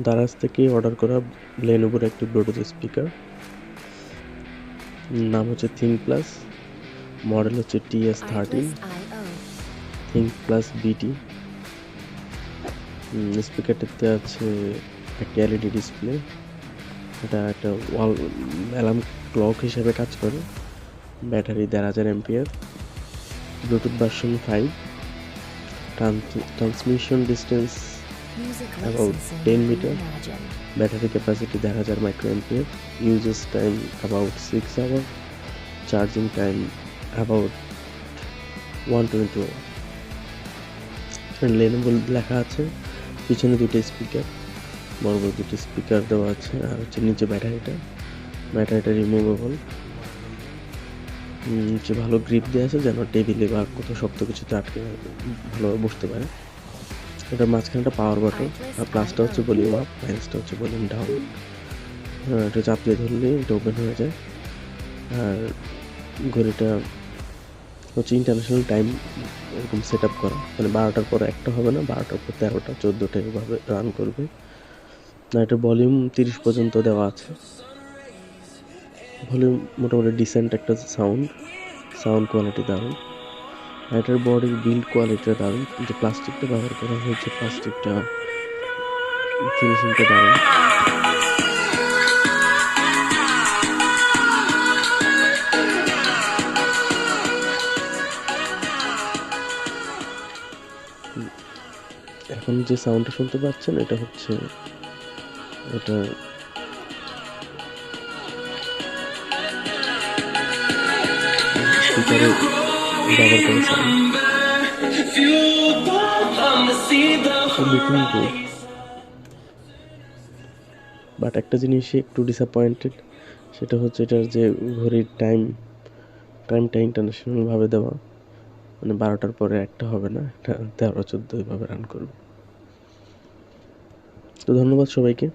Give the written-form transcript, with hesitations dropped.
দারাজ থেকে অর্ডার করা লেনোভোর একটি ব্লুটুথ স্পিকার, নাম হচ্ছে থিঙ্কপ্লাস, মডেল হচ্ছে TS13 থিঙ্কপ্লাস বিটি। স্পিকারটাতে আছে একটা LED ডিসপ্লে, এটা একটা ওয়াল অ্যালার্ম ক্লক হিসেবে কাজ করে, battery 1500 ampere, Bluetooth version 5, transmission distance about 10 meter, battery capacity 1000 microampere, usage time about 6 hours, charging time about 120 hours। Lenovo লেখা আছে, পিছনে দুটো স্পিকার, বড় বড় দুটো স্পিকার দেওয়া আছে, আর হচ্ছে নিচে ব্যাটারিটা রিমুভেবল, নিচে ভালো গ্রিপ দেওয়া আছে যেন টেবিলে বা কোথাও শক্ত কিছুতে আটকে ভালোভাবে বসতে পারে। এটার মাঝখানটা পাওয়ার বাটন, আর প্লাসটা হচ্ছে ভলিউম আপ, মাইনাসটা হচ্ছে ভলিউম ডাউন। এটা চাপ দিয়ে ধরলে এটা ওপেন হয়ে যায়। আর ঘড়িটা হচ্ছে ইন্টারন্যাশনাল টাইম এরকম সেট আপ করা, মানে 12টার পর একটা হবে না, 12টার পর 13টা 14টা এভাবে রান করবে। না, এটা ভলিউম 30 পর্যন্ত দেওয়া আছে, ভলিউম মোটামুটি ডিসেন্ট একটা সাউন্ড কোয়ালিটি দারুণ। এটার বডির বিল্ড কোয়ালিটিটা দারুণ, যে প্লাস্টিকটা ব্যবহার করা হয়েছে, প্লাস্টিকটা ফিনিশিংটা দারুণ। এখন যে সাউন্ডটা শুনতে পাচ্ছেন এটা হচ্ছে এটা স্পিকারে ব্যবহার করা সাউন্ড। লুকিং গুড, বাট একটা জিনিসে একটু ডিসঅ্যাপয়েন্টেড, সেটা হচ্ছে এটার যে ঘড়ির টাইমটা ইন্টারন্যাশনালভাবে দেওয়া, মানে 12টার পরে একটা হবে না, এটা 13-14 এভাবে রান করবে। তো ধন্যবাদ সবাইকে।